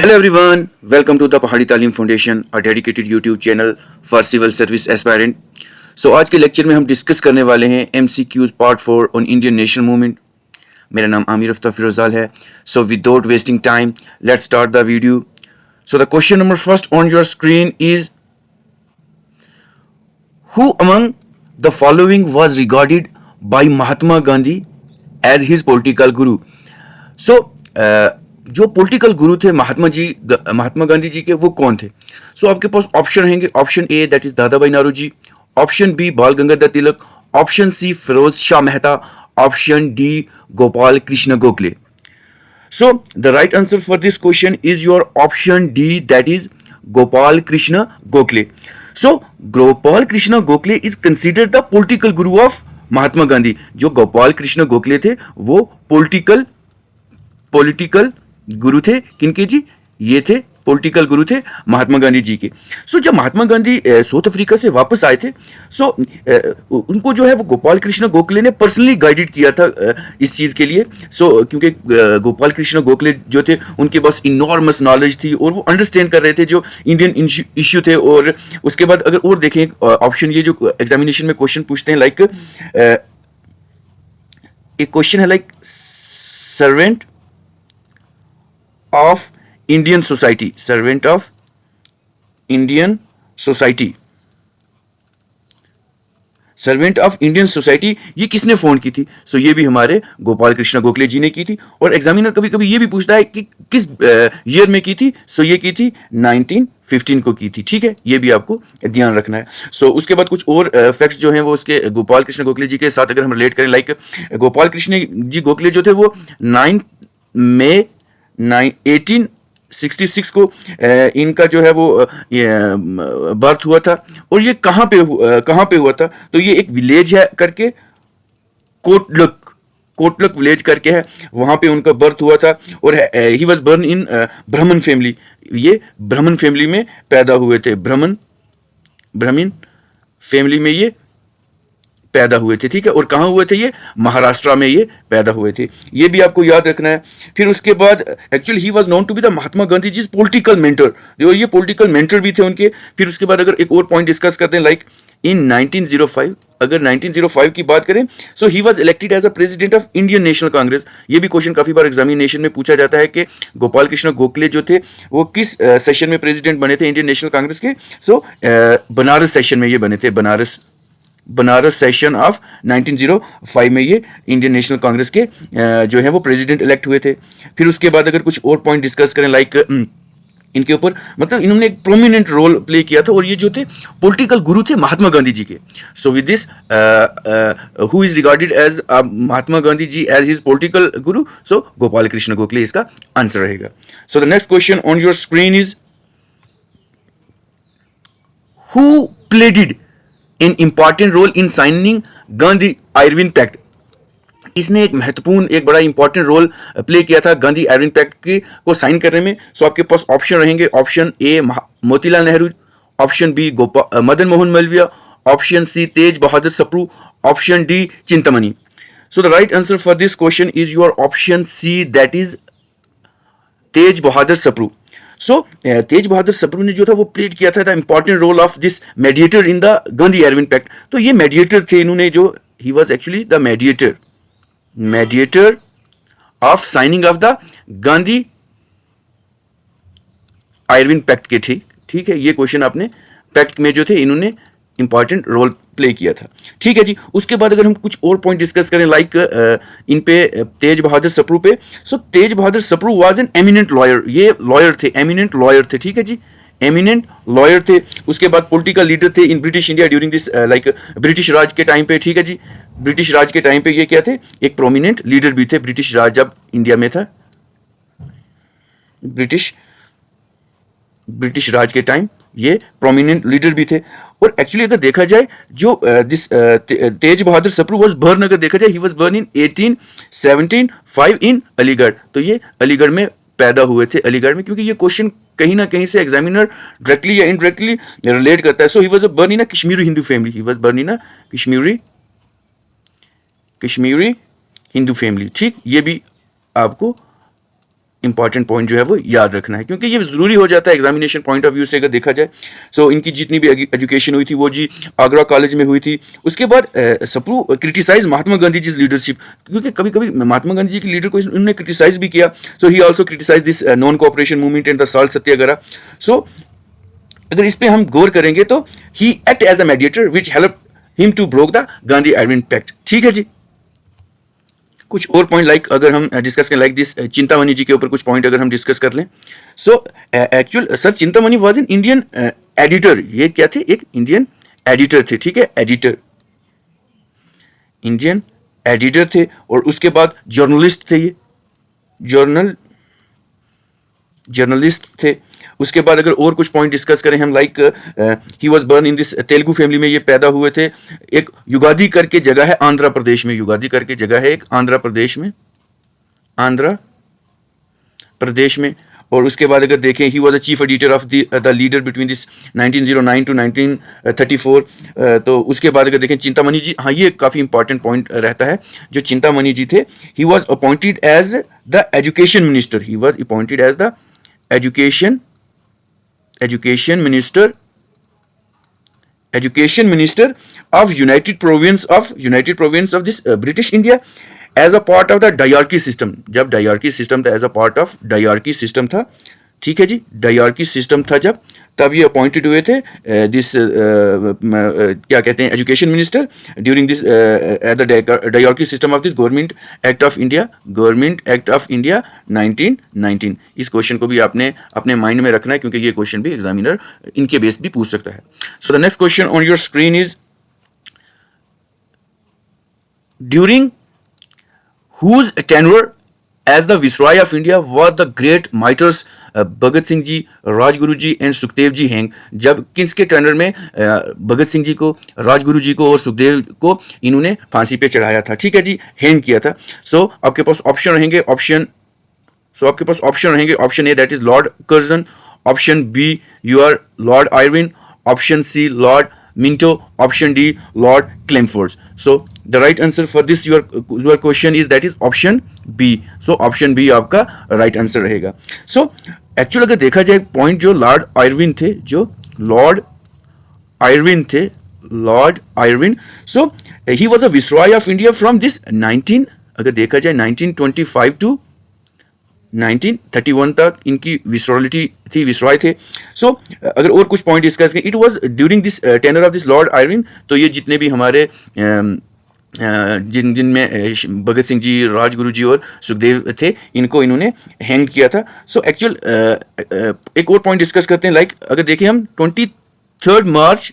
Hello everyone, welcome to the पहाड़ी तालीम foundation, a dedicated YouTube channel for civil service aspirant. So आज के lecture में हम डिस्कस करने वाले हैं MCQs part 4 on Indian national movement. मेरा नाम आमिर अफ्ताब फिरोजाल है. So without wasting time, let's start the video. So the question number first on your screen is, who among the following was regarded by Mahatma Gandhi as his political guru? So जो political गुरु थे महात्मा गांधी जी के, वो कौन थे? So आपके पास option रहेंगे. Option A that is Dadabhai Naoroji, option B Bal Gangadhar Tilak, option C Pherozeshah Mehta, option D Gopal Krishna Gokhale. So the right answer for this question is your option D that is Gopal Krishna Gokhale. So Gopal Krishna Gokhale is considered the political guru of Mahatma Gandhi. जो गोपाल कृष्ण गोखले थे वो political गुरु थे. किनके जी? ये थे political गुरु थे महात्मा गांधी जी के. सो जब महात्मा गांधी साउथ अफ्रीका से वापस आए थे, सो उनको जो है वो गोपाल कृष्ण गोखले ने पर्सनली गाइडेड किया था इस चीज़ के लिए. सो क्योंकि गोपाल कृष्ण गोखले जो थे उनके पास इनॉर्मस नॉलेज थी और वो अंडरस्टैंड कर रहे थे जो इंडियन इश्यू थे. और उसके बाद अगर और देखें ऑप्शन, ये जो एग्जामिनेशन में क्वेश्चन पूछते हैं, लाइक एक क्वेश्चन है like servant of Indian society, servant of Indian society, servant of Indian society ये किसने फाउंड की थी? सो ये भी हमारे गोपाल कृष्ण गोखले जी ने की थी. और एग्जामिनर कभी कभी ये भी पूछता है कि किस ईयर में की थी. सो ये की थी 1915 को की थी. ठीक है, ये भी आपको ध्यान रखना है. सो उसके बाद कुछ और फैक्ट्स जो हैं वो उसके गोपाल कृष्ण गोखले जी के साथ अगर हम रिलेट करें, लाइक गोपाल कृष्ण जी गोखले जो थे वो 9 मई 1866 को इनका जो है वो बर्थ हुआ था. और ये कहाँ पे हुआ था? तो ये एक विलेज है करके, कोटलक विलेज करके है, वहाँ पे उनका बर्थ हुआ था. और ही वॉज बर्न इन ब्राह्मण फैमिली. ये ब्राह्मण फैमिली में पैदा हुए थे. ब्राह्मण फैमिली में ये पैदा हुए थे. ठीक है, और कहाँ हुए थे? ये महाराष्ट्र में ये पैदा हुए थे. ये भी आपको याद रखना है. फिर उसके बाद actually he was known to be the Mahatma Gandhi ji political mentor. देखो ये पॉलिटिकल मेंटर भी थे उनके. फिर उसके बाद अगर एक और पॉइंट डिस्कस करते हैं, लाइक इन 1905, अगर 1905 की बात करें, so he was elected as a president of Indian national Congress. ये भी क्वेश्चन काफी बार एग्जामिनेशन में पूछा जाता है कि गोपाल कृष्ण गोखले जो थे वो किस सेशन में प्रेसिडेंट बने थे इंडियन नेशनल कांग्रेस के? सो बनारस सेशन में ये बने थे. बनारस सेशन ऑफ 1905 में ये इंडियन नेशनल कांग्रेस के जो है वो प्रेसिडेंट इलेक्ट हुए थे. फिर उसके बाद अगर कुछ और पॉइंट डिस्कस करें, लाइक इनके ऊपर मतलब इन्होंने एक प्रोमिनेंट रोल प्ले किया था और ये जो थे पॉलिटिकल गुरु थे महात्मा गांधी जी के. So with this who is regarded as Mahatma Gandhi ji as his political guru? So Gopal Krishna Gokhale इसका आंसर रहेगा. So the next question on your screen is, who played an important role in signing Gandhi Irwin pact? इसने एक महत्वपूर्ण, एक बड़ा इंपॉर्टेंट रोल प्ले किया था Gandhi Irwin pact को साइन करने में. सो आपके पास ऑप्शन रहेंगे. Option A Motilal Nehru, option B Madan Mohan Malaviya, option C Tej Bahadur Sapru, option D Chintamani. So the right answer for this question is your option C that is Tej Bahadur Sapru. So Tej Bahadur Sapru ने जो था वो प्लेड किया था the important role of this mediator in the Gandhi Irwin pact. तो ये mediator थे इन्होंने, जो he was actually the mediator of signing of the Gandhi Irwin pact के. ठीक है, ये क्वेश्चन आपने पैक्ट में जो थे इन्होंने इंपॉर्टेंट रोल प्ले किया था. ठीक है जी. उसके बाद अगर हम कुछ और पॉइंट डिस्कस करें, लाइक इन पे तेज बहादुर सप्रू पे. So Tej Bahadur Sapru was an eminent lawyer. ये लॉयर थे, एमिनेंट लॉयर थे. ठीक है जी, एमिनेंट लॉयर थे. उसके बाद पॉलिटिकल लीडर थे in British India during this, like British Raj के टाइम पे. ठीक है जी, ब्रिटिश राज के टाइम पे ये क्या थे? एक प्रोमिनेंट लीडर भी थे. ब्रिटिश राज जब इंडिया में था, ब्रिटिश राज के टाइम ये प्रोमिनेंट लीडर भी थे. और एक्चुअली अगर देखा जाए जो this Tej Bahadur Sapru was born, अगर देखा जाए ही वाज बर्न इन 1875 इन अलीगढ़. तो ये अलीगढ़ में पैदा हुए थे, अलीगढ़ में, क्योंकि ये क्वेश्चन कहीं ना कहीं से एग्जामिनर डायरेक्टली या इनडायरेक्टली रिलेट करता है. So he was born in a Kashmiri Hindu family. He was born in a Kashmiri Hindu family. ठीक, ये भी आपको इंपॉर्टेंट पॉइंट जो है वो याद रखना है, क्योंकि ये ज़रूरी हो जाता है एग्जामिनेशन पॉइंट ऑफ व्यू से अगर देखा जाए। सो इनकी जितनी भी एजुकेशन हुई थी वो जी आगरा कॉलेज में हुई थी। उसके बाद सप्रू क्रिटिसाइज महात्मा गांधी जी लीडरशिप, क्योंकि कभी कभी महात्मा गांधी जी की लीडर को उन्होंने क्रिटिसाइज भी किया। So he also criticise this non cooperation movement and the salt satyagraha. So अगर इस पे हम गौर करेंगे तो he act as a mediator which help him to broke the Gandhi Edwin pact. ठीक है जी। कुछ और पॉइंट लाइक अगर हम डिस्कस करें लाइक दिस चिंतामणि जी के ऊपर कुछ पॉइंट अगर हम डिस्कस कर लें। So actual sir Chintamani was an Indian editor. ये क्या थे? एक इंडियन एडिटर थे। ठीक है, एडिटर, इंडियन एडिटर थे। और उसके बाद जर्नलिस्ट थे, ये जर्नलिस्ट थे। उसके बाद अगर और कुछ पॉइंट डिस्कस करें हम like he was born in this Telugu family में ये पैदा हुए थे। एक युगादी करके जगह है आंध्र प्रदेश में, युगादी करके जगह है एक आंध्र प्रदेश में। और उसके बाद अगर देखें he was the chief editor of the leader between this 1909 to 1934। तो उसके बाद अगर देखें चिंतामणि जी, हाँ ये काफ़ी इंपॉर्टेंट पॉइंट रहता है। जो चिंतामणि जी थे he was appointed as the education minister, he was appointed as the education minister of United Province of this British India as a part of the diarchy system। जब diarchy system था, as a part of diarchy system था। ठीक है जी, diarchy system था जब, तब ये appointed हुए थे दिस क्या कहते हैं education minister during this at the dyarchy system of this government act of India 1919। इस क्वेश्चन को भी आपने अपने माइंड में रखना है, क्योंकि ये क्वेश्चन भी एग्जामिनर इनके बेस भी पूछ सकता है। सो the next question on your screen is during whose tenure as the Viceroy of India was the great martyrs Bhagat Singh ji, Rajguru ji and Sukhdev ji hang. जब किसके टर्नर में भगत सिंह जी को, राजगुरु जी को और सुखदेव को इन्होंने फांसी पे चढ़ाया था। ठीक है जी, हैंग किया था। सो आपके पास ऑप्शन रहेंगे option A that is Lord Curzon, option B your Lord Irwin, option C Lord Minto, option D Lord Chelmsford. So the right answer for this your question is that is option B. So option B आपका right answer रहेगा। So actual अगर देखा जाए point जो Lord Irwin थे, so he was a viceroy of India from this 19 अगर देखा जाए 1925 टू 1931 तक इनकी विसरॉलिटी थी, विसरॉय थे। सो अगर और कुछ पॉइंट डिस्कस करें, it was during this tenure of this Lord Irwin. तो ये जितने भी हमारे जिनमें भगत सिंह जी, राजगुरु जी और सुखदेव थे, इनको इन्होंने हैंग किया था। सो एक्चुअल एक और पॉइंट डिस्कस करते हैं लाइक अगर देखें हम 23 मार्च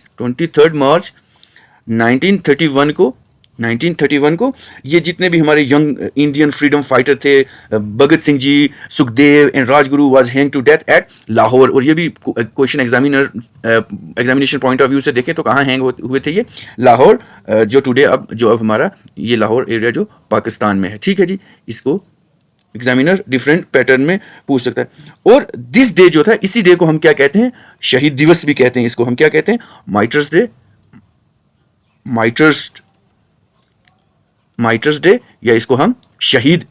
1931 को ये जितने भी हमारे यंग इंडियन फ्रीडम फाइटर थे, Bhagat Singh ji, Sukhdev and Rajguru was hang to death at Lahore. और ये भी question examination point of view से देखें तो कहाँ हैंग हुए थे? ये लाहौर, जो अब हमारा ये लाहौर एरिया जो पाकिस्तान में है। ठीक है जी, इसको एग्जामिनर डिफरेंट पैटर्न में पूछ सकता है। और दिस डे जो था, इसी डे को हम क्या कहते हैं? शहीद दिवस भी कहते हैं। इसको हम क्या कहते हैं? माइटर्स डे, या इसको हम शहीद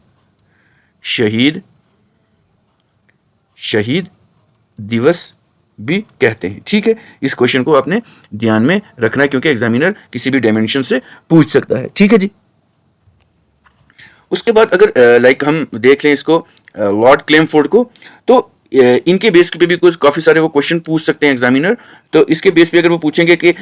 दिवस भी कहते हैं। ठीक है, इस क्वेश्चन को आपने ध्यान में रखना है, क्योंकि एग्जामिनर किसी भी डायमेंशन से पूछ सकता है। ठीक है जी। उसके बाद अगर लाइक हम देख लें इसको लॉर्ड क्लेमफोर्ड को, तो इनके बेस पे भी कुछ काफ़ी सारे वो क्वेश्चन पूछ सकते हैं एग्जामिनर। तो इसके बेस पे अगर वो पूछेंगे कि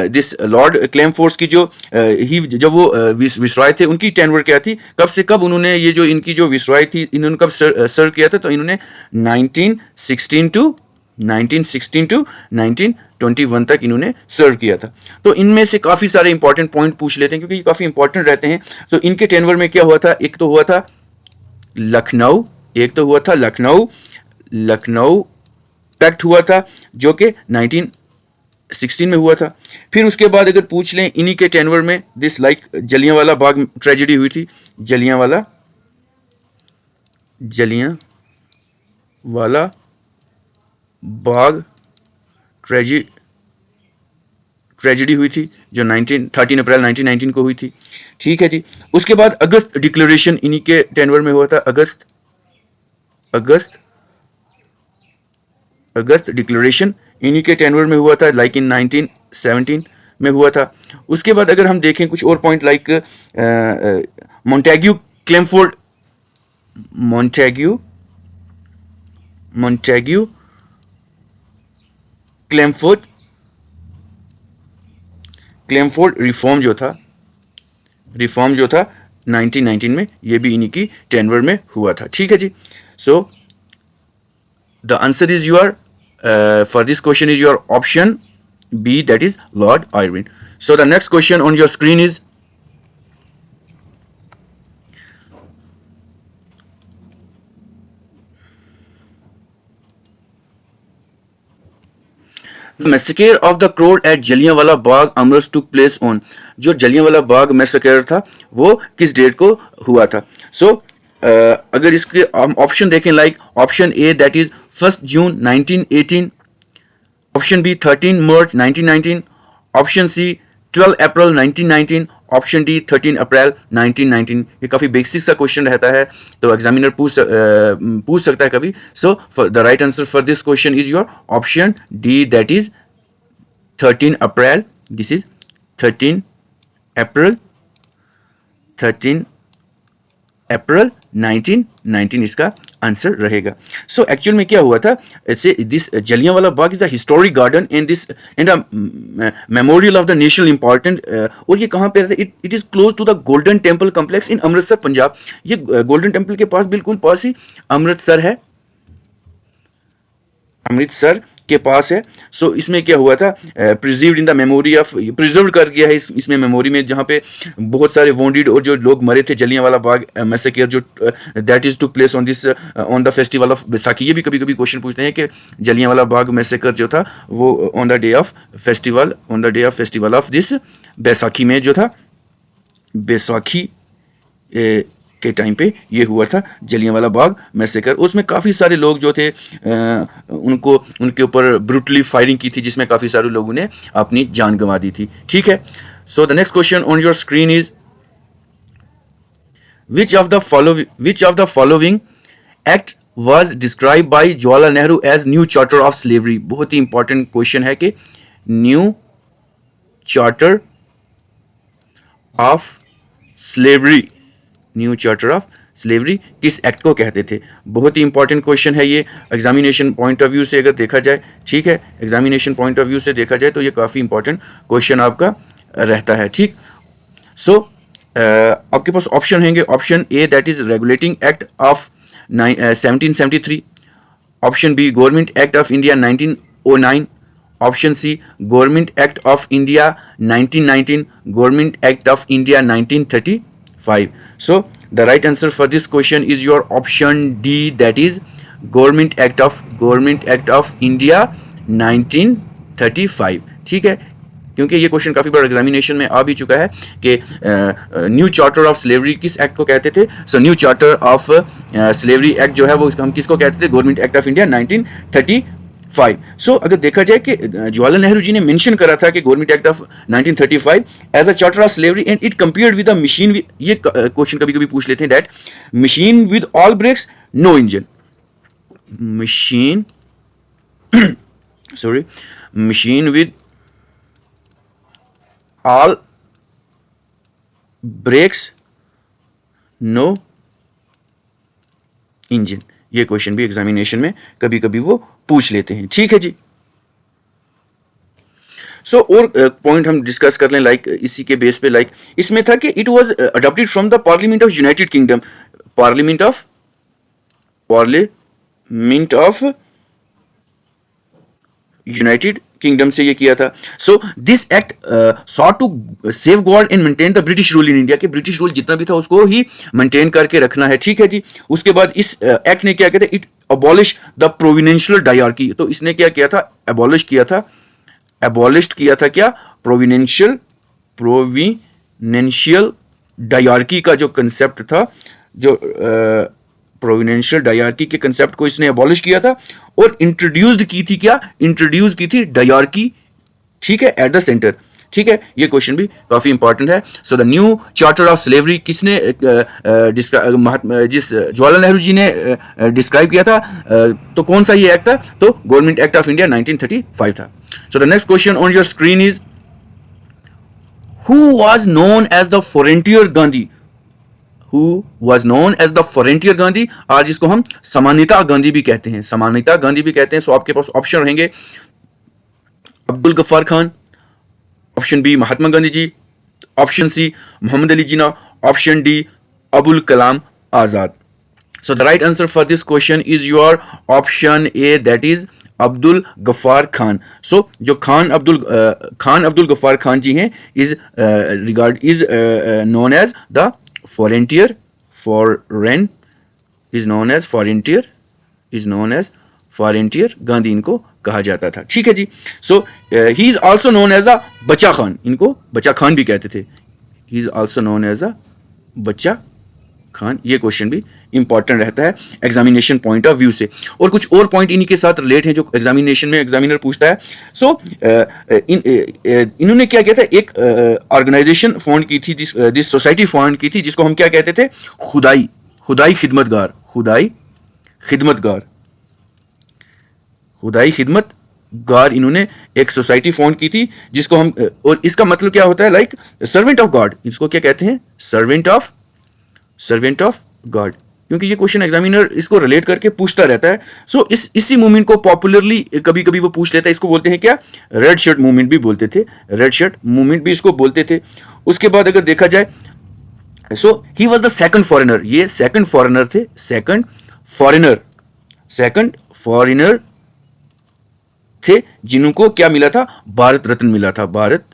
दिस लॉर्ड क्लेमफोर्ड की जो जब वो विसरॉय थे, उनकी टेन्योर क्या थी, कब से कब उन्होंने ये जो इनकी जो विसरॉय थी, इन्होंने कब सर्व किया था? तो इन्होंने 1916 टू 1921 तक इन्होंने सर्व किया था। तो इनमें से काफ़ी सारे इंपॉर्टेंट पॉइंट पूछ लेते हैं, क्योंकि ये काफ़ी इंपॉर्टेंट रहते हैं। तो इनके टेन्योर में क्या हुआ था? एक तो हुआ था लखनऊ पैक्ट हुआ था, जो कि 1916 में हुआ था। फिर उसके बाद अगर पूछ लें इन्हीं के टेन्योर में this like Jallianwala Bagh tragedy हुई थी, जलियांवाला बाग ट्रेजेडी हुई थी, जो 13 अप्रैल 1919 को हुई थी। ठीक है जी। उसके बाद अगस्त डिक्लेरेशन इन्हीं के टेन्योर में हुआ था, अगस्त अगस्त डिक्लेरेशन इन्हीं के टेन्योर में हुआ था, लाइक इन 1917 में हुआ था। उसके बाद अगर हम देखें कुछ और पॉइंट लाइक मॉन्टेग्यू क्लेमफोर्ड रिफॉर्म जो था 1919 में, ये भी इन्हीं की टेन्योर में हुआ था। ठीक है जी। So the answer is your for this question is your option B, that is Lord Irwin. So the next question on your screen is the massacre of the crowd at Jallianwala Bagh Amritsar took place on, जो Jallianwala Bagh massacre था वो किस date को हुआ था? सो अगर इसके हम ऑप्शन देखें, like option A that is 1 June 1918, option B 13 March 1919, option C 12 April 1919, option D 13 April 1919। ये काफ़ी बेसिक सा क्वेश्चन रहता है, तो एग्जामिनर पूछ सकता है कभी। सो the right answer for this question is your option D, that is 13 April. This is 13 April 1919 इसका आंसर रहेगा। सो एक्चुअल में क्या हुआ था, ऐसे this Jallianwala Bagh is the historic garden and this and memorial of the national important, और ये कहाँ पे रहता है? It is close to the Golden Temple complex in Amritsar Punjab. ये गोल्डन टेम्पल के पास, बिल्कुल पास ही अमृतसर है, अमृतसर के पास है। सो इसमें क्या हुआ था, preserved in the memory of, preserve कर गया है इसमें मेमोरी में, जहाँ पे बहुत सारे वॉन्डेड और जो लोग मरे थे जलियांवाला बाग मैसेकर, जो that is took place on this on the festival of Baisakhi. ये भी कभी कभी क्वेश्चन पूछते हैं कि जलियांवाला बाग मैसेकर जो था वो on the day of festival of this Baisakhi में जो था, बैसाखी के टाइम पे ये हुआ था जलियांवाला बाग मैसेकर। उसमें काफ़ी सारे लोग जो थे उनके ऊपर ब्रूटली फायरिंग की थी, जिसमें काफ़ी सारे लोगों ने अपनी जान गंवा दी थी। ठीक है। सो the next question on your screen is which of the following act was described by Jawaharlal Nehru as new charter of slavery? बहुत ही इंपॉर्टेंट क्वेश्चन है कि new charter of slavery, new charter of slavery किस act को कहते थे? बहुत ही इंपॉर्टेंट क्वेश्चन है ये एग्जामिनेशन पॉइंट ऑफ व्यू से अगर देखा जाए। ठीक है, एग्जामिनेशन पॉइंट ऑफ व्यू से देखा जाए तो ये काफ़ी इंपॉर्टेंट क्वेश्चन आपका रहता है। ठीक। सो आपके पास ऑप्शन होंगे, option A that is regulating act of 1773, option B government act of India 1909, option C government act of India 1919, government act of India 1935। So the right answer for this question is your option D, that is government act of India 1935। ठीक है, क्योंकि ये question काफ़ी बार examination में आ भी चुका है कि न्यू चार्टर ऑफ स्लेवरी किस एक्ट को कहते थे। So new charter of slavery act जो है वो हम किसको कहते थे? Government act of India 1935। सो अगर देखा जाए कि जवाहरलाल नेहरू जी ने मेंशन करा था कि government act of 1935 as a charter of slavery and it compared with a machine, ये क्वेश्चन कभी कभी पूछ लेते हैं, that machine with all brakes no engine, machine with all brakes no engine, ये क्वेश्चन भी एग्जामिनेशन में कभी कभी वो पूछ लेते हैं। ठीक है जी। सो और पॉइंट हम डिस्कस कर लें, लाइक इसी के बेस पे, लाइक इसमें था कि it was adopted from the parliament of United Kingdom, parliament of United Kingdom से ये किया था। So this act sought to safeguard and maintain the British rule in India, कि ब्रिटिश रूल जितना भी था उसको ही मेंटेन करके रखना है। ठीक है जी। उसके बाद इस एक्ट ने क्या किया था? इट अबॉलिश द प्रोविनेंशियल डायरकी, तो इसने क्या किया था? अबॉलिश किया था क्या? प्रोविनेंशियल डायरकी का जो कंसेप्ट था, जो प्रोविनेंशियल डायरकी के कंसेप्ट को इसने अबॉलिश किया था और इंट्रोड्यूस की थी डायरकी। ठीक है, एट द सेंटर, ठीक है, ये क्वेश्चन भी काफी इंपॉर्टेंट है. So the new charter of slavery किसने महात्मा जिस जवाहरलाल नेहरू जी ने डिस्क्राइब किया था, तो कौन सा ये एक्ट था, तो गवर्नमेंट एक्ट ऑफ इंडिया 1935 था. So the next question on your screen is who was known as the frontier Gandhi. Who was known as the frontier Gandhi, आज इसको हम समानिता गांधी भी कहते हैं, समानिता गांधी भी कहते हैं. सो आपके पास ऑप्शन रहेंगे Abdul Ghaffar Khan, option B Mahatma Gandhi ji, option C Mohammad Ali Jinnah, option D Abul Kalam Azad. So the right answer for this question is your option A, that is Abdul Ghaffar Khan. So जो खान अब्दुल गफ्फार खान जी हैं is known as the frontier Gandhi इनको कहा जाता था. ठीक है जी. So he is also known as the Bacha Khan, इनको बच्चा खान भी कहते थे. He is also known as the Bacha Khan. ये क्वेश्चन भी इंपॉर्टेंट रहता है एग्जामिनेशन पॉइंट ऑफ व्यू से. और कुछ और पॉइंट इन्हीं के साथ रिलेट हैं जो एग्जामिनेशन में एग्जामिनर पूछता है. सो इन्होंने क्या किया था, एक ऑर्गेनाइजेशन फाउंड की थी, दिस सोसाइटी फाउंड की थी, जिसको हम क्या कहते थे, खुदाई खिदमतगार. इन्होंने एक सोसाइटी फाउंड की थी जिसको हम, और इसका मतलब क्या होता है, लाइक सर्वेंट ऑफ गॉड. इसको क्या कहते हैं, सर्वेंट ऑफ गॉड, क्योंकि ये क्वेश्चन एग्जामिनर इसको रिलेट करके पूछता रहता है. सो इसी मूवमेंट को पॉपुलरली कभी कभी वो पूछ लेता है, इसको बोलते हैं क्या, रेड शर्ट मूवमेंट भी बोलते थे, रेड शर्ट मूवमेंट भी इसको बोलते थे. उसके बाद अगर देखा जाए, so he was the second foreigner, ये सेकंड फॉरेनर थे, सेकंड फॉरेनर थे जिनको क्या मिला था, भारत रत्न मिला था, भारत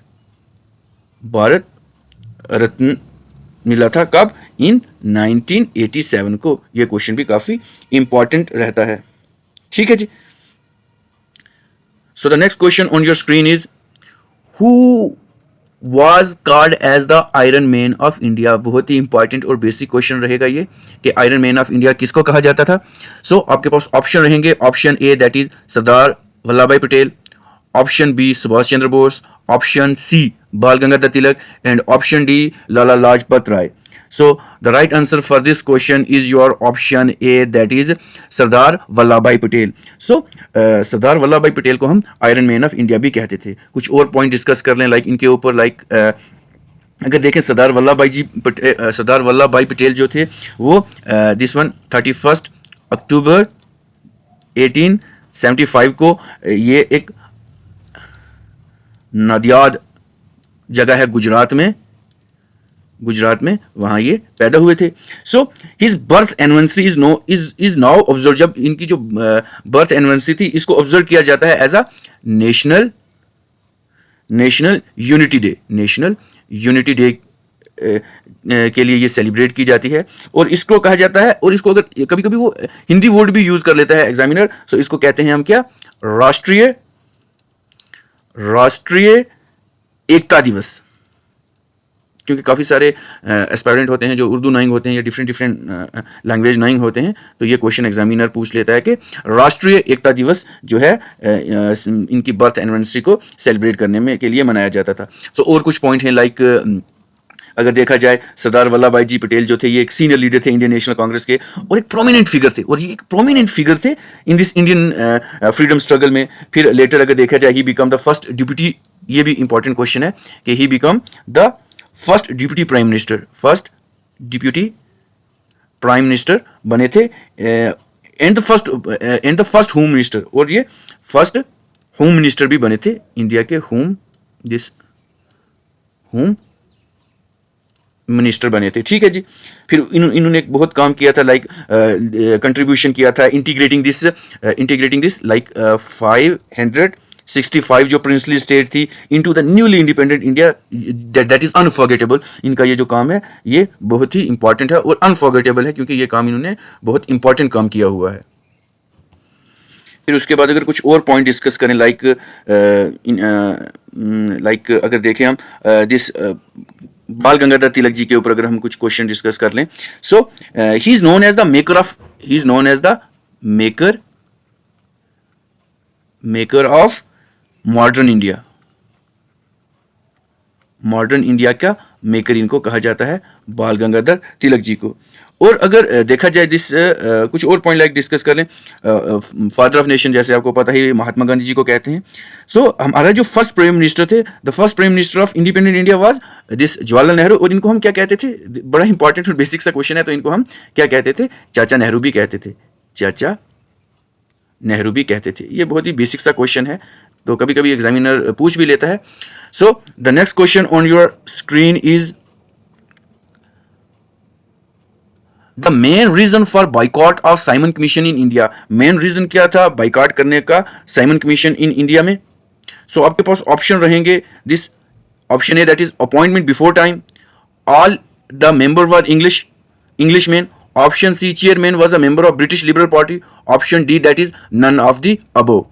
रत्न मिला था. कब, इन 1987 को. यह क्वेश्चन भी काफी इंपॉर्टेंट रहता है. ठीक है जी. So the next question on your screen is who was called as the iron man of India. बहुत ही इंपॉर्टेंट और बेसिक क्वेश्चन रहेगा ये, कि आयरन मैन ऑफ इंडिया किसको कहा जाता था. सो आपके पास ऑप्शन रहेंगे, option A that is Sardar Vallabh भाई Patel, option B Subhash Chandra Bose, option C Bal Gangadhar Tilak, and option D Lala Lajpat Rai. So the right answer for this question is your option A, that is सरदार वल्लभ भाई पटेल. So सरदार वल्लभ भाई पटेल को हम आयरन मैन ऑफ इंडिया भी कहते थे. कुछ और पॉइंट डिस्कस कर लें, लाइक इनके ऊपर, लाइक अगर देखें सरदार वल्लभ भाई पटेल जो थे वो दिस वन 31 अक्टूबर 1875 को, ये एक नदियाद जगह है गुजरात में, वहां ये पैदा हुए थे. So his birth anniversary is now observe. जब इनकी जो बर्थ एनिवर्सरी थी, इसको ऑब्जर्व किया जाता है as a national unity day के लिए ये सेलिब्रेट की जाती है. और इसको कहा जाता है, और इसको अगर कभी कभी वो हिंदी वर्ड भी यूज कर लेता है एग्जामिनर, सो इसको कहते हैं हम क्या, राष्ट्रीय एकता दिवस. क्योंकि काफ़ी सारे एस्पायरेंट होते हैं जो उर्दू नाइंग होते हैं या डिफरेंट लैंग्वेज नाइंग होते हैं, तो ये क्वेश्चन एग्जामिनर पूछ लेता है कि राष्ट्रीय एकता दिवस जो है इनकी बर्थ एनिवर्सरी को सेलिब्रेट करने में के लिए मनाया जाता था. सो और कुछ पॉइंट हैं, लाइक अगर देखा जाए, सरदार वल्लभ भाई जी पटेल जो थे ये एक सीनियर लीडर थे इंडियन नेशनल कांग्रेस के, और एक प्रोमिनेंट फिगर थे, और ये एक प्रोमिनेंट फिगर थे in this Indian freedom struggle में. फिर लेटर अगर देखा जाए, he become the first deputy, ये भी इंपॉर्टेंट क्वेश्चन है कि he become the first deputy prime minister बने थे, and the first home minister, और ये फर्स्ट होम मिनिस्टर भी बने थे इंडिया के, होम मिनिस्टर बने थे. ठीक है जी. फिर इन्होंने बहुत काम किया था, लाइक कंट्रीब्यूशन किया था इंटीग्रेटिंग दिस लाइक 565 जो प्रिंसली स्टेट थी into the newly independent India. That is unforgettable. इनका ये जो काम है ये बहुत ही इंपॉर्टेंट है और अनफॉरगेटेबल है, क्योंकि ये काम इन्होंने बहुत इंपॉर्टेंट काम किया हुआ है. फिर उसके बाद अगर कुछ और पॉइंट डिस्कस करें, लाइक अगर देखें हम दिस बाल गंगाधर तिलक जी के ऊपर अगर हम कुछ क्वेश्चन डिस्कस कर लें, so he is known as the maker of modern India. Modern India का मेकर इनको कहा जाता है, बाल गंगाधर तिलक जी को। और अगर देखा जाए कुछ और पॉइंट लाइक डिस्कस कर लें, फादर ऑफ नेशन जैसे आपको पता है महात्मा गांधी जी को कहते हैं। सो हमारा जो फर्स्ट प्राइम मिनिस्टर थे, the first prime minister of independent India was this Jawaharlal Nehru. और इनको हम क्या कहते थे, बड़ा इंपॉर्टेंट और बेसिक सा क्वेश्चन है, तो इनको हम क्या कहते थे, चाचा नेहरू भी कहते थे, चाचा नेहरू भी कहते थे। ये बहुत ही बेसिक सा क्वेश्चन है, तो कभी कभी एग्जामिनर पूछ भी लेता है। सो the next question on your screen is the main reason for boycott of Simon commission in India. Main reason क्या था बाइकआउट करने का साइमन कमीशन इन इंडिया में? सो आपके पास ऑप्शन रहेंगे, this option A that is appointment before time, all the member were Englishman, option C chairman was a member of British liberal party, option D that is none of the above.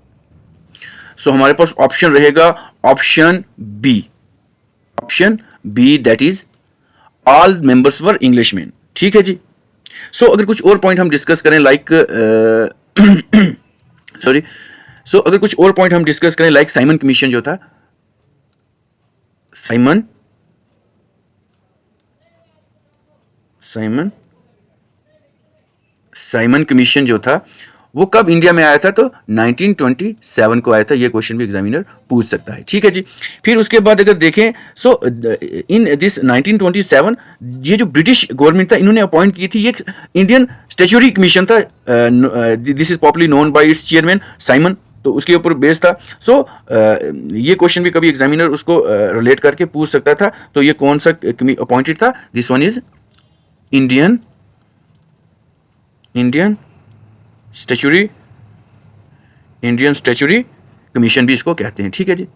So हमारे पास option रहेगा option B that is all members were Englishman. ठीक है जी। सो अगर कुछ और point हम डिस्कस करें लाइक अगर कुछ और पॉइंट हम डिस्कस करें लाइक साइमन कमीशन जो था, साइमन कमीशन जो था वो कब इंडिया में आया था? तो 1927 को आया था। ये क्वेश्चन भी एग्जामिनर पूछ सकता है। ठीक है जी। फिर उसके बाद अगर देखें, सो इन दिस 1927 ये जो ब्रिटिश गवर्नमेंट था इन्होंने अपॉइंट की थी, ये इंडियन स्टैट्यूटरी कमीशन था, this is popularly known by it's chairman Simon, तो उसके ऊपर बेस था। सो ये क्वेश्चन भी कभी एग्जामिनर उसको रिलेट करके पूछ सकता था। तो ये कौन सा अपॉइंटेड था? This one is Indian statutory commission भी इसको कहते हैं। ठीक है जी,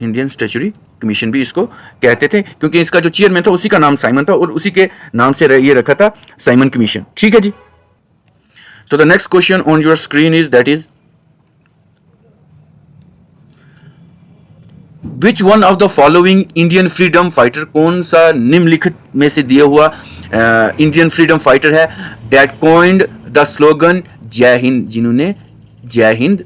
इंडियन स्टैट्यूटरी कमीशन भी इसको कहते थे, क्योंकि इसका जो चेयरमैन था उसी का नाम साइमन था और उसी के नाम से ये रखा था साइमन कमीशन। ठीक है जी। So the next question on your screen is that is which one of the following Indian freedom fighter, कौन सा निम्नलिखित में से दिया हुआ इंडियन फ्रीडम फाइटर है that coined the slogan Jai Hind, जिन्होंने जय हिंद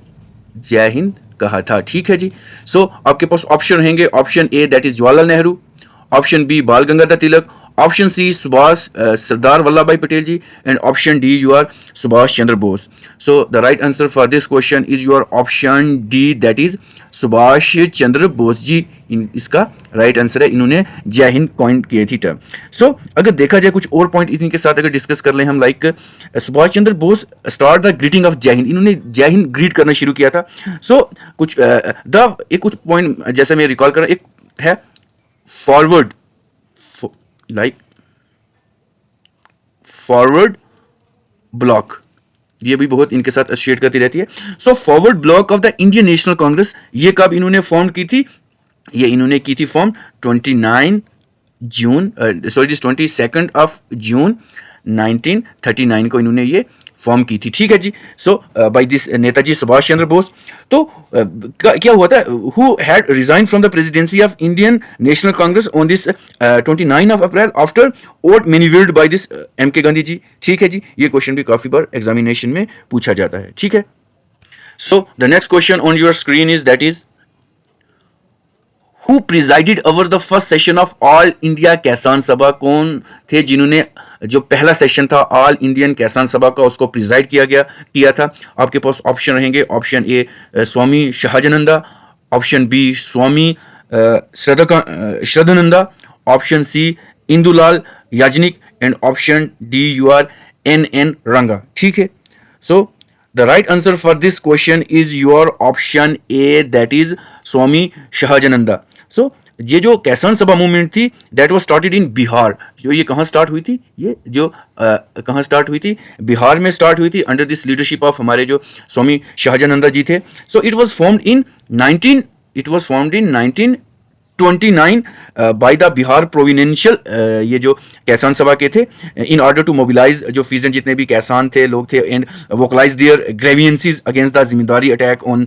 कहा था। ठीक है जी। सो आपके पास ऑप्शन रहेंगे, option A that is Jawaharlal Nehru, option B Bal Gangadhar Tilak, option C Sardar Vallabh भाई Patel ji, and option D your Subhash Chandra Bose. So the right answer for this question is your option D that is Subhash Chandra Bose ji. इसका राइट आंसर है, इन्होंने जय हिंद कॉइन किए थी टर्म। सो अगर देखा जाए कुछ और पॉइंट इनके साथ अगर डिस्कस कर लें हम, like Subhash Chandra Bose start the greeting of जय हिंद, इन्होंने जय हिंद ग्रीट करना शुरू किया था। सो कुछ कुछ पॉइंट जैसे मैं रिकॉल कर रहा, एक है फॉरवर्ड ब्लॉक, ये भी बहुत इनके साथ एसोसिएट करती रहती है। So forward block of the Indian national Congress, ये कब इन्होंने फॉर्म की थी? ये इन्होंने की थी फॉर्म 22 जून 1939 को इन्होंने ये फॉर्म की थी। ठीक है जी। So by this Netaji Subhash Chandra Bose. तो क्या हुआ था, who had resign from the presidency of Indian national Congress on this 29 of April after out manoeuvred by this M K. Gandhi ji. ठीक है जी। ये क्वेश्चन भी काफी बार एग्जामिनेशन में पूछा जाता है। ठीक है। सो the next question on your screen is that is who presided over the first session of all India किसान सभा, कौन थे जिन्होंने जो पहला सेशन था ऑल इंडियन किसान सभा का उसको प्रिजाइड किया था? आपके पास ऑप्शन रहेंगे, option A Swami Sahajananda, option B Swami Shraddhananda, option C Indulal Yagnik, and option D your N Ranga. ठीक है। सो the right answer for this question is your option A that is Swami Sahajananda. So ये जो किसान सभा मूवमेंट थी that was started in Bihar, जो ये कहाँ start हुई थी, ये जो कहाँ स्टार्ट हुई थी, बिहार में स्टार्ट हुई थी अंडर दिस लीडरशिप ऑफ हमारे जो स्वामी शहाजानंदा जी थे। So it was formed in 1929 by the Bihar provincial, ये जो किसान सभा के थे, इन ऑर्डर टू मोबिलाइज जो फीजन जितने भी किसान थे लोग थे, and vocalise their grievances against the जिम्मेदारी attack on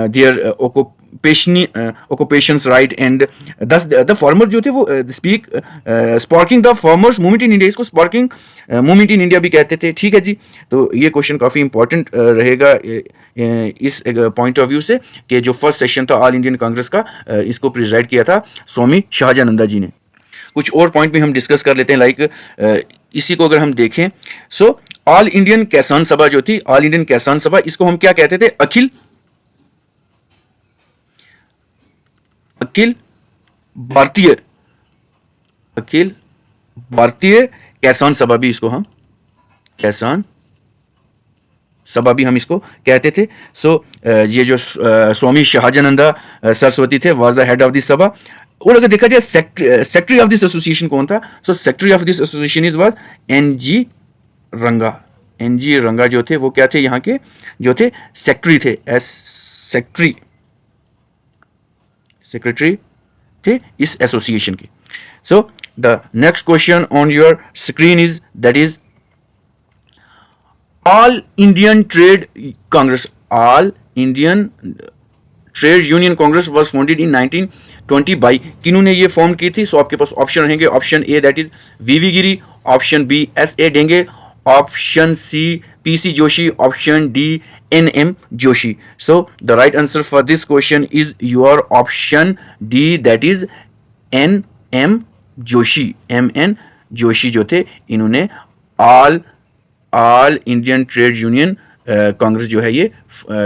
their occupations right and thus the farmer जो थे वो sparking the farmers movement in India, इसको sparking movement in India भी कहते थे। ठीक है जी, तो ये क्वेश्चन काफ़ी इंपॉर्टेंट रहेगा इस पॉइंट ऑफ व्यू से कि जो फर्स्ट सेशन था ऑल इंडियन कांग्रेस का, इसको प्रिजाइड किया था स्वामी शाहजानंदा जी ने। कुछ और पॉइंट भी हम डिस्कस कर लेते हैं, लाइक इसी को अगर हम देखें, सो ऑल इंडियन किसान सभा जो थी, ऑल इंडियन किसान सभा, इसको हम क्या कहते थे? अखिल भारतीय किसान सभा भी इसको हम किसान सभा भी हम इसको कहते थे। सो ये जो स्वामी शाहजानंदा सरस्वती थे was the head of this सभा। और अगर देखा जाए सेक्रेटरी ऑफ दिस एसोसिएशन कौन था? So secretary of this association is was N G Ranga. N G Ranga जो थे वो क्या थे? यहाँ के जो थे सेक्रेटरी थे, सेक्रेटरी थे इस एसोसिएशन के। So the next question on your screen is that is All Indian Trade Congress. All Indian Trade Union Congress was founded in 1920 by किन्होंने ये फॉर्म की थी? सो आपके पास ऑप्शन रहेंगे, option A that is V V Giri, option B S A. Dange, option C P C. Joshi, option D N M. Joshi. So the right answer for this question is your option D that is एन.एम. Joshi. M.N.. Joshi जो थे इन्होंने all Indian Trade Union Congress जो है ये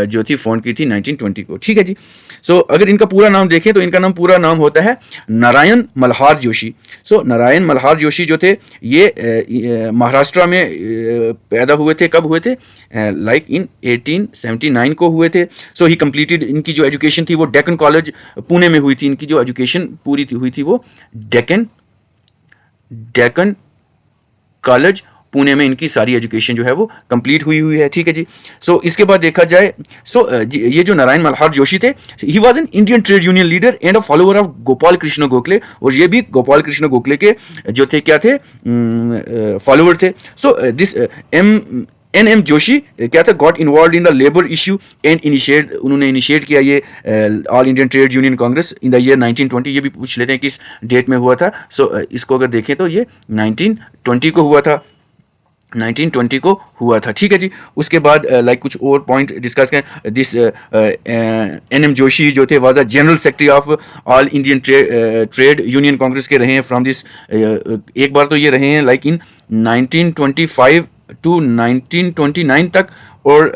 जो थी found की थी 1920 को। ठीक है जी। सो अगर इनका पूरा नाम देखें तो इनका पूरा नाम होता है नारायण मल्हार जोशी। सो नारायण मल्हार जोशी जो थे ये महाराष्ट्र में पैदा हुए थे। कब हुए थे? लाइक इन 1879 को हुए थे। सो ही कंप्लीटेड, इनकी जो एजुकेशन थी वो डेक्कन कॉलेज पुणे में हुई थी। इनकी जो एजुकेशन पूरी हुई थी वो डेक्कन कॉलेज पुणे में इनकी सारी एजुकेशन जो है वो कंप्लीट हुई है। ठीक है जी। सो इसके बाद देखा जाए, ये जो नारायण मल्हार जोशी थे, he was an Indian Trade union leader and a follower of Gopal Krishna Gokhale. और ये भी गोपाल कृष्ण गोखले के जो थे क्या थे? फॉलोअर थे। So this एन.एम. जोशी क्या था? Got involve in the labour issue and उन्होंने इनिशिएट किया ये all Indian Trade Union Congress in the year 1920। ये भी पूछ लेते हैं किस डेट में हुआ था। सो इसको अगर देखें तो ये 1920 को हुआ था। 1920 को हुआ था। ठीक है जी। उसके बाद लाइक कुछ और पॉइंट डिस्कस करें। दिस एन.एम. जोशी जो थे was the general secretary of all Indian Trade Union Congress के रहे हैं फ्रॉम दिस, एक बार तो ये रहे हैं लाइक इन 1925 टू 1929 तक, और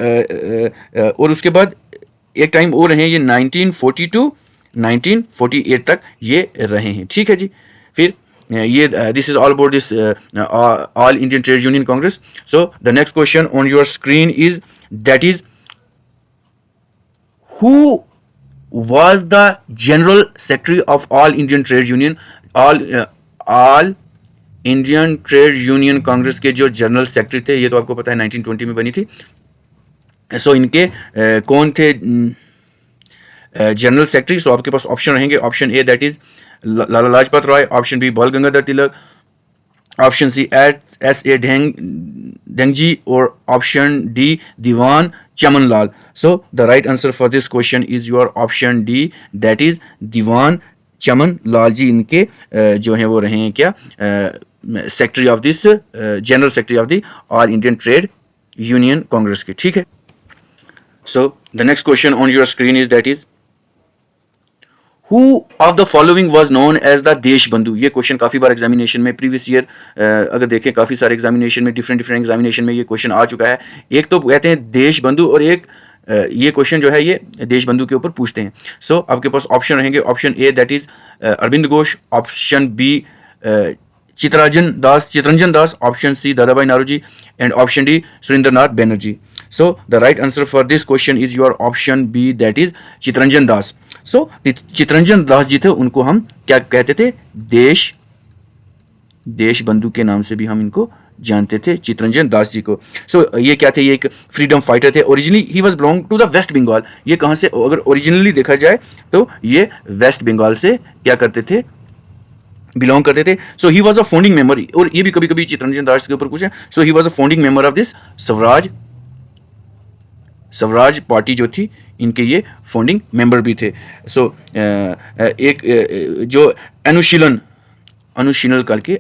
उसके बाद एक टाइम और रहे हैं ये 1940 टू 1948 तक ये रहे हैं। ठीक है जी। फिर ये this is all about this all Indian Trade Union Congress. So the next question on your screen is that is who was the general secretary of all Indian Trade union? All Indian Trade Union Congress के जो general secretary थे, ये तो आपको पता है 1920 में बनी थी। सो इनके कौन थे जनरल सेक्रेटरी? सो आपके पास ऑप्शन रहेंगे, option A that is Lala Lajpat Rai, option B Bal Gangadhar Tilak, option C S A. Dange ji, और option D Diwan Chaman Lal. So the right answer for this question is your option D that is Diwan Chaman Lal ji. इनके जो हैं वो रहे हैं क्या? Secretary of this, general secretary of the All Indian Trade Union Congress के। ठीक है। सो the next question on your screen is that is Who of the following was known as the देश बंधु? ये क्वेश्चन काफ़ी बार एग्जामिनेशन में previous year अगर देखें काफ़ी सारे एग्जामिनेशन में डिफरेंट एग्जामिनेशन में ये क्वेश्चन आ चुका है। एक तो कहते हैं देश बंधु, और एक ये क्वेश्चन जो है ये देश बंधु के ऊपर पूछते हैं। सो आपके पास ऑप्शन रहेंगे, option A that is Aurobindo Ghosh, option B Chittaranjan Das, option C Dadabhai Naoroji, and option D Surendranath Banerjee. So the right answer for this question is your option B that is Chittaranjan Das. So Chittaranjan Das ji थे, उनको हम क्या कहते थे? देश बंधु के नाम से भी हम इनको जानते थे, चितरंजन दास जी को। सो ये क्या थे? ये एक फ्रीडम फाइटर थे। Originally he was belong to the West Bengal. ये कहाँ से अगर ओरिजिनली देखा जाए तो ये वेस्ट बंगाल से क्या करते थे? बिलोंग करते थे। So he was a founding member, और ये भी कभी कभी चितरंजन दास के ऊपर पूछे। So he was a founding member of this Swaraj Party जो थी इनके ये फाउंडिंग मेंबर भी थे। सो एक जो अनुशीलन करके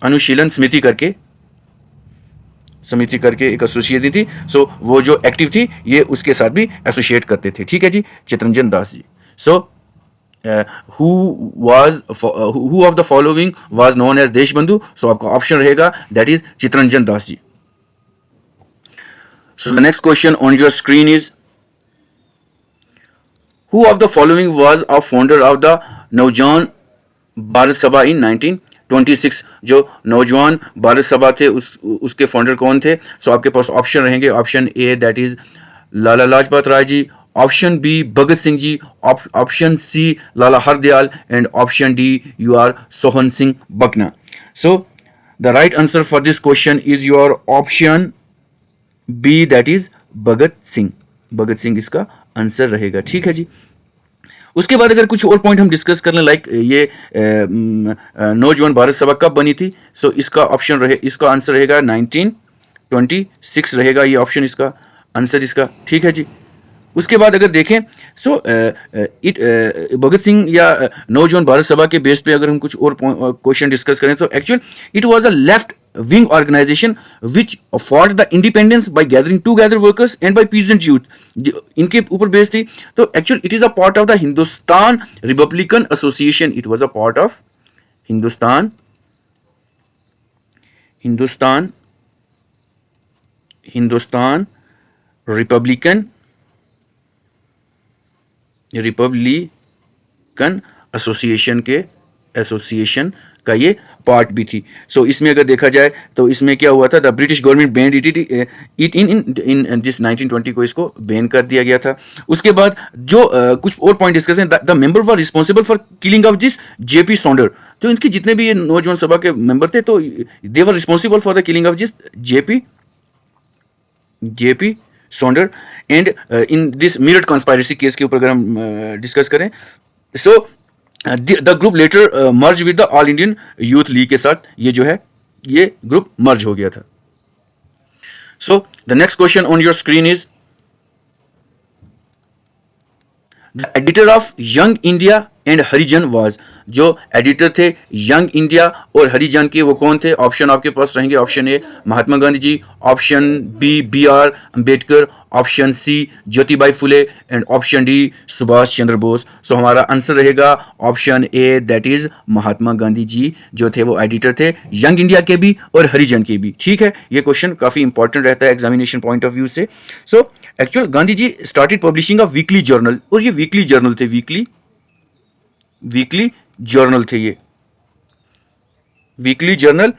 अनुशीलन समिति करके एक एसोसिएट थी। सो वो जो एक्टिव थी ये उसके साथ भी एसोसिएट करते थे। ठीक है जी, चितरंजन दास जी। सो who of the following was known as Deshbandhu? सो आपका ऑप्शन रहेगा that is Chittaranjan Das ji. So the next question on your screen is who of the following was a founder of the नौजवान भारत सभा इन 1926? जो नौजवान भारत सभा थे उसके फाउंडर कौन थे? सो आपके पास ऑप्शन रहेंगे, option A that is Lala Lajpat Rai ji, option B Bhagat Singh ji, option C Lala Hardayal and option D your Sohan Singh बकना। So the right answer for this question is your option B that is Bhagat Singh. Bhagat Singh इसका आंसर रहेगा। ठीक है जी। उसके बाद अगर कुछ और पॉइंट हम डिस्कस कर लें, लाइक ये नौजवान भारत सभा कब बनी थी? सो इसका आंसर रहेगा 1926 रहेगा ये ऑप्शन, इसका आंसर इसका। ठीक है जी। उसके बाद अगर देखें सो भगत सिंह या नौजवान भारत सभा के बेस पे अगर हम कुछ और क्वेश्चन डिस्कस करें तो actual it was a left wing organization which fought the independence by gathering together workers and by peasant youth, इनके ऊपर बेस थी। तो actual it is a part of the Hindustan Republican association. It was a part of Hindustan Republican association का ये part भी थी। सो इसमें अगर देखा जाए तो इसमें क्या हुआ था, the British government band it in this 1920 को इसको बैन कर दिया गया था। उसके बाद जो कुछ और पॉइंट डिस्कस हैं, the member were responsible for killing of this J P Saunders. तो इनके जितने भी ये नौजवान सभा के मेंबर थे तो they were responsible for the killing of this J P Saunders. And in this Meerut conspiracy case के ऊपर अगर हम डिस्कस करें, so the group later merge with the All Indian Youth League के साथ ये जो है ये ग्रुप मर्ज हो गया था। So the next question on your screen is the editor of young India and Harijan was. जो एडिटर थे यंग इंडिया और हरिजन के वो कौन थे? ऑप्शन आपके पास रहेंगे, option A Mahatma Gandhi ji, option B B R Ambedkar, option C Jyotibai Phule and option D Subhash Chandra Bose. So हमारा आंसर रहेगा option A that is Mahatma Gandhi ji जो थे वो एडिटर थे यंग इंडिया के भी और हरिजन के भी। ठीक है, ये क्वेश्चन काफी इंपॉर्टेंट रहता है एग्जामिनेशन पॉइंट ऑफ व्यू से। So actual Gandhi ji started publishing a weekly journal, और ये वीकली जर्नल थे, वीकली जर्नल थे ये वीकली जर्नल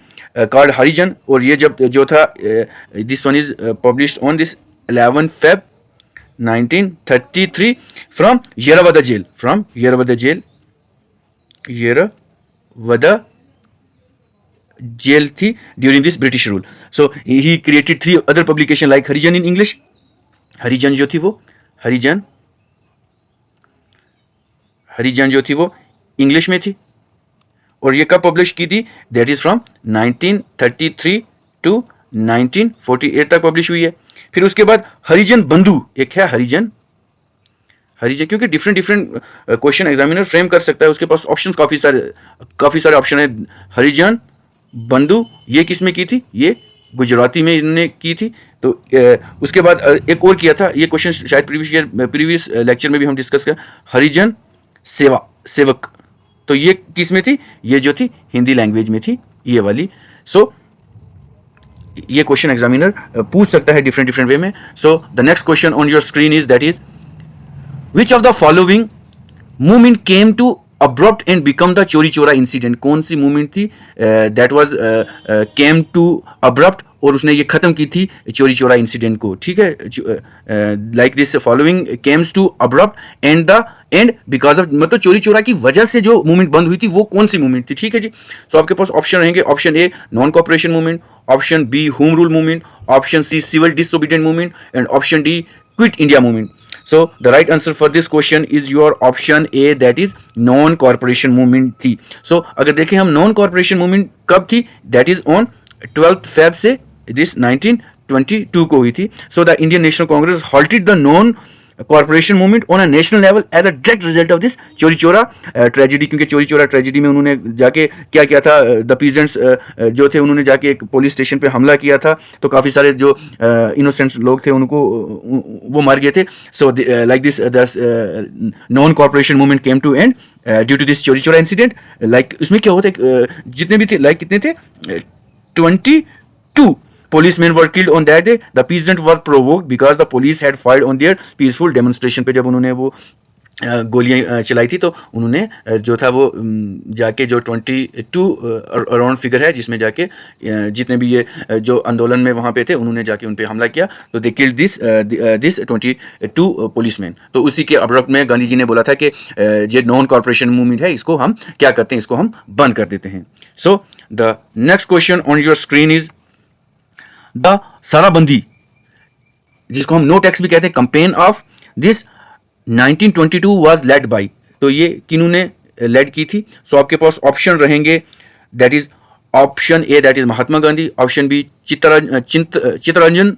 कॉल्ड हरिजन। और ये जब जो था this one is published on this 11 Feb 1933 from Yerawada jail थी during this British rule. So he created 3 other publication like Harijan in English. Harijan जो थी वो इंग्लिश में थी, और ये कब पब्लिश की थी? दैट इज फ्रॉम 1933 टू 1948 तक पब्लिश हुई है। फिर उसके बाद हरिजन बंधु एक है, हरिजन क्योंकि डिफरेंट क्वेश्चन एग्जामिनर फ्रेम कर सकता है, उसके पास ऑप्शंस काफी सारे ऑप्शन है। हरिजन बंधु ये किस में की थी? ये गुजराती में इन्होंने की थी। तो उसके बाद एक और किया था, ये क्वेश्चन शायद प्रीवियस लेक्चर में भी हम डिस्कस कर, हरिजन सेवक। तो ये किस में थी? ये जो थी हिंदी लैंग्वेज में थी ये वाली। सो ये क्वेश्चन एग्जामिनर पूछ सकता है डिफरेंट वे में। So the next question on your screen is that is which of the following movement came to abrupt end become the Chauri Chaura incident? कौन सी मूवमेंट थी that was came to abrupt और उसने ये खत्म की थी चोरी चोरा इंसिडेंट को? ठीक है, like this following comes to abrupt end because of, मतलब चोरी चोरा की वजह से जो मूवमेंट बंद हुई थी वो कौन सी मूवमेंट थी? ठीक है जी। सो आपके पास ऑप्शन रहेंगे, option A non cooperation movement, option B home rule movement, option C civil disobedient movement and option D quit India movement. So the right answer for this question is your option A that is non corporation movement थी। So अगर देखें हम non corporation movement कब थी? That is on 12 Feb से this 1922 को हुई थी. So the Indian national Congress halted the non corporation movement on a national level as a direct result of this Chauri Chaura tragedy. क्योंकि चोरी चोरा ट्रेजिडी में उन्होंने जाके क्या किया था, द पीजेंट्स जो थे उन्होंने जाके एक पुलिस स्टेशन पे हमला किया था, तो काफ़ी सारे जो इनोसेंट लोग थे उनको वो मार गए थे. So like this the non corporation movement came to end due to this Chauri Chaura incident. Like उसमें क्या होता है, जितने भी थे, लाइक कितने थे, 22 policemen were killed on that day. The peasants were provoked because the police had fired on their peaceful demonstration. पे जब उन्होंने वो गोलियां चलाई थी तो उन्होंने जो था वो जाके जो 22 अराउंड फिगर है जिसमें जाके जितने भी ये जो आंदोलन में वहाँ पे थे उन्होंने जाके उन पे हमला किया, तो दे किल्ड दिस 22 पुलिसमैन. तो उसी के अब्रप्ट में गांधी जी ने बोला था कि ये नॉन कॉर्पोरेशन मूवमेंट है, इसको हम क्या करते हैं, इसको हम बंद कर देते हैं. So the next question on your screen is the Sarabandi, जिसको हम नो टैक्स भी कहते हैं, campaign of this 1922 was led by. तो ये किन्होंने लेड की थी? सो आपके पास ऑप्शन रहेंगे, that is option A that is Mahatma Gandhi, option B Chittaranjan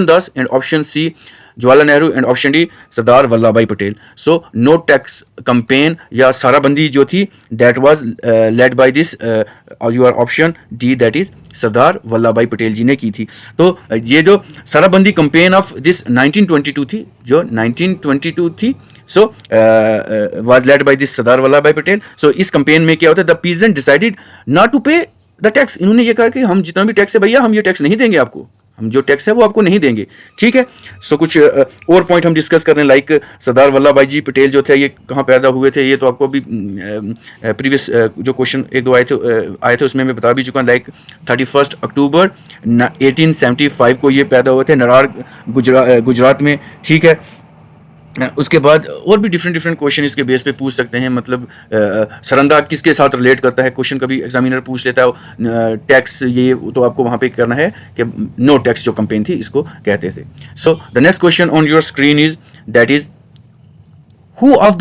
Das, and option C Jawaharlal Nehru, and option D Sardar Vallabh भाई Patel. So no tax campaign या साराबंदी जो थी that was led by this your option D that is Sardar Vallabh भाई पटेल जी ने की थी. तो ये जो साराबंदी कैंपेन ऑफ दिस 1922 थी, जो 1922 थी, so was led by this Sardar Vallabh भाई पटेल. सो इस कैंपेन में क्या होता है, the peasant decided not to pay the tax. इन्होंने ये कहा कि हम जितना भी टैक्स है भैया, हम ये टैक्स नहीं देंगे आपको, हम जो टैक्स है वो आपको नहीं देंगे. ठीक है. सो कुछ और पॉइंट हम डिस्कस कर रहे हैं, लाइक सरदार वल्लभ भाई जी पटेल जो थे ये कहाँ पैदा हुए थे, ये तो आपको भी प्रीवियस जो क्वेश्चन एक दो आए थे उसमें मैं बता भी चुका हूँ. लाइक 31 अक्टूबर 1875 को ये पैदा हुए थे नरार गुजरात में. ठीक है. उसके बाद और भी डिफरेंट क्वेश्चन इसके बेस पे पूछ सकते हैं, मतलब सरंदा किसके साथ रिलेट करता है, क्वेश्चन कभी एग्जामिनर पूछ लेता है. टैक्स ये तो आपको वहाँ पे करना है कि नो टैक्स जो कैंपेन थी इसको कहते थे. सो the next question on your screen is that is who of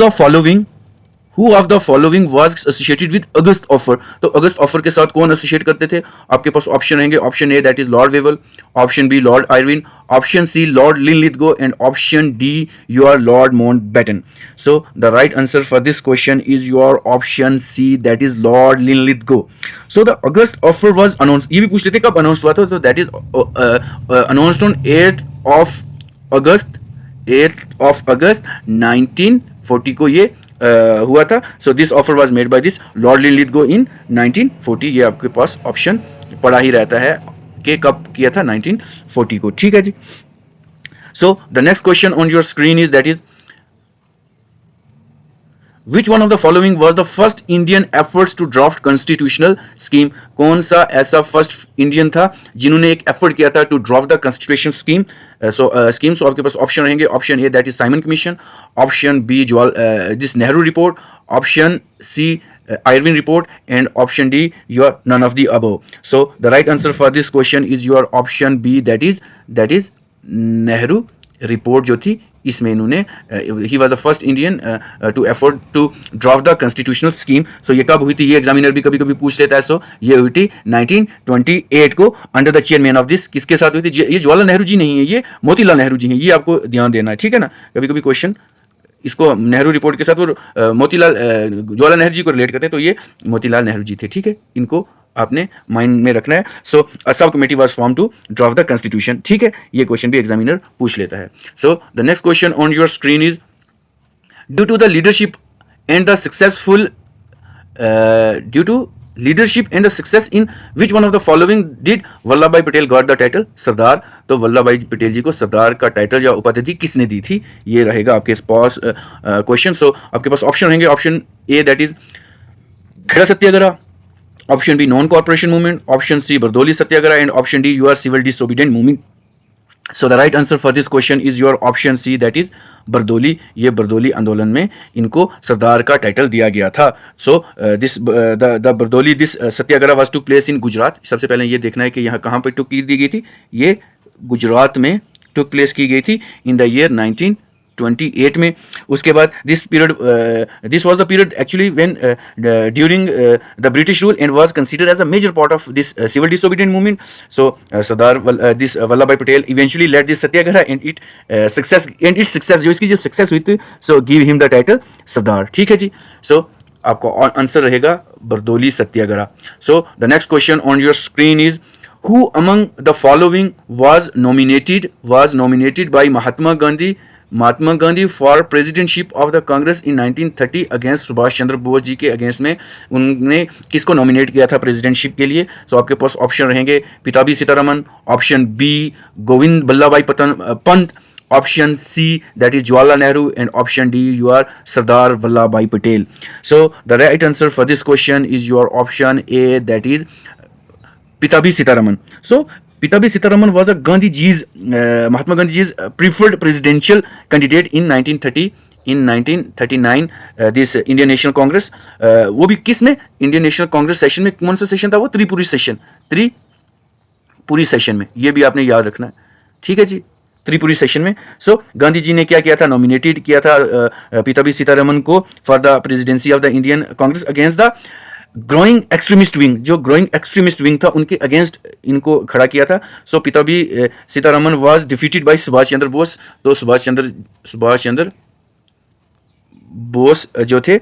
the following was associated with August offer. तो अगस्त ऑफर के साथ कौन एसोसिएट करते थे? आपके पास ऑप्शन रहेंगे, option A that is Lord Wavell, option B Lord Irwin, option C Lord Linlithgow, and option D your Lord Mountbatten. So the right answer for this question is your option C that is Lord Linlithgow. So the August offer was announce, ये भी पूछ लेते कब announce हुआ था, तो that is announced on 8 of August 1940 को ये हुआ था. So this offer was made by this Lord Linlithgow in 1940. ये आपके पास ऑप्शन पड़ा ही रहता है कि कब किया था, 1940 को. ठीक है जी. So the next question on your screen is that is Which one of the following was the first Indian efforts to draft constitutional scheme? कौन सा ऐसा फर्स्ट इंडियन था जिन्होंने एक एफर्ट किया था to draft the constitution scheme. So आपके पास ऑप्शन रहेंगे, option A that is Simon commission, option B this Nehru report, option C Irwin report, and option D your none of the above. So the right answer for this question is your option B that is Nehru report जो थी, इसमें इन्होंने he was the first Indian to afford to draft the constitutional scheme. So ये कब हुई थी, ये examiner भी कभी कभी पूछ लेता है. सो ये हुई थी 1928 को under the chairman of this. किसके साथ हुई थी? ये जवाहरलाल नेहरू जी नहीं है, ये मोतीलाल नेहरू जी हैं. ये आपको ध्यान देना है. ठीक है ना. कभी कभी क्वेश्चन इसको नेहरू रिपोर्ट के साथ वो जवाहरलाल नेहरू जी को रिलेट करते हैं, तो ये मोतीलाल नेहरू जी थे. ठीक है. इनको आपने माइंड में रखना है. So a sub committee was form to draft the constitution. ठीक है. ये क्वेश्चन भी एग्जामिनर पूछ लेता है. सो the next question on your screen is due to the leadership and the success in which one of the following did Vallabh भाई Patel got the title Sardar. तो वल्लभ भाई पटेल जी को सरदार का टाइटल या उपाधि किसने दी थी, ये रहेगा आपके पास क्वेश्चन. सो आपके पास ऑप्शन रहेंगे, option A that is Kheda Satyagraha, option B non corporation movement, option C Bardoli Satyagraha, and option D your civil disobedient movement. So the right answer for this question is your option C that is Bardoli. ये बरदौली आंदोलन में इनको सरदार का title दिया गया था. So this the Bardoli this Satyagraha was to place in Gujarat. सबसे पहले ये देखना है कि यहाँ कहाँ पर टुक की दी गई थी. ये गुजरात में टुक प्लेस की गई थी इन द ईयर 19 1928 में। उसके बाद this was the period actually when during the British rule and was considered as a major part of this civil disobedient movement. So Sardar this Vallabh भाई Patel eventually led this satyagraha and its success जो इसकी जो success हुई थी, so give him the title Sardar. ठीक है जी। So आपका आंसर रहेगा Bardoli satyagraha. So the next question on your screen is who among the following was nominated by Mahatma Gandhi for presidentship of the Congress in 1930 against Subhash Chandra Bose जी के against में उन्होंने किसको nominate किया था प्रेसिडेंटशिप के लिए? सो आपके पास ऑप्शन रहेंगे पिताजी सीतारमन, ऑप्शन बी गोविंद बल्लभ भाई Pant, option C that is Jawaharlal Nehru, and option D you are Sardar Vallabhbhai Patel. So the right answer for this question is your option A, that is Pitabhi Sitaraman. So Pitabhi Sitaraman was a Mahatma Gandhi's preferred presidential candidate in 1930 in 1939 this Indian National Congress. वो भी किसने Indian national Congress session में, कौन सा session था वो? Tripuri session में, ये भी आपने याद रखना है। ठीक है जी, त्रिपुरी सेशन में। सो गांधी जी ने क्या किया था? नॉमिनेटेड किया था पिताजी सीतारमन को for the presidency of the Indian Congress against the growing extremist wing. जो ग्रोइंग एक्सट्रीमिस्ट विंग था उनके अगेंस्ट इनको खड़ा किया था। So Pattabhi Sitaramayya was defeated by Subhash Chandra Bose. तो सुभाष चंद्र बोस जो थे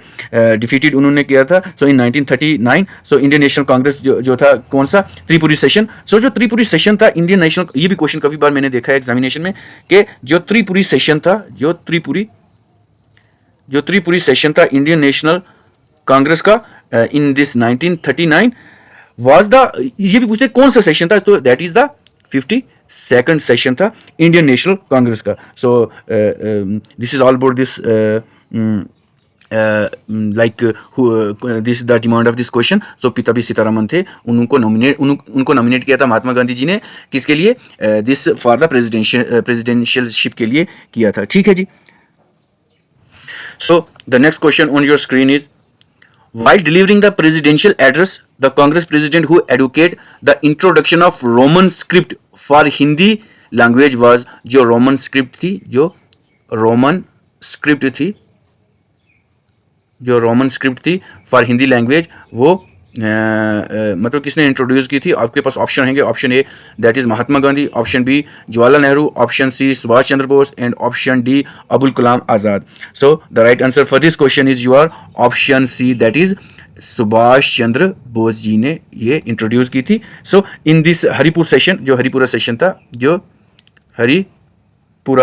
डिफीटेड उन्होंने किया था। सो इन 1939 सो इंडियन नेशनल कांग्रेस जो था कौन सा? त्रिपुरी सेशन। सो जो त्रिपुरी सेशन था इंडियन नेशनल, ये भी क्वेश्चन काफी बार मैंने देखा है एग्जामिनेशन में कि जो त्रिपुरी सेशन था, जो त्रिपुरी सेशन था इंडियन नेशनल कांग्रेस का इन दिस 1939 वाज द, ये भी पूछते कौन सा सेशन था? तो that is the 52nd session था इंडियन नेशनल कांग्रेस का। So this is all about this this the demand of this question. So Pattabhi Sitaramayya थे, उनको नॉमिनेट किया था महात्मा गांधी जी ने, किसके लिए? दिस फॉर द प्रेसिडेंशियलशिप के लिए किया था। ठीक है जी। So the next question on your screen is while delivering the presidential address the Congress president who advocated the introduction of Roman script for Hindi language was, जो रोमन स्क्रिप्ट थी for Hindi language वो मतलब किसने introduce की थी? आपके पास option रहेंगे, option A that is Mahatma Gandhi, option B Jawaharlal Nehru, option C Subhash Chandra Bose, and option D Abul Kalam Azad. So the right answer for this question is your option C, that is Subhash Chandra Bose ji ने ये इंट्रोड्यूस की थी। So in this Haripur session, जो हरिपुरा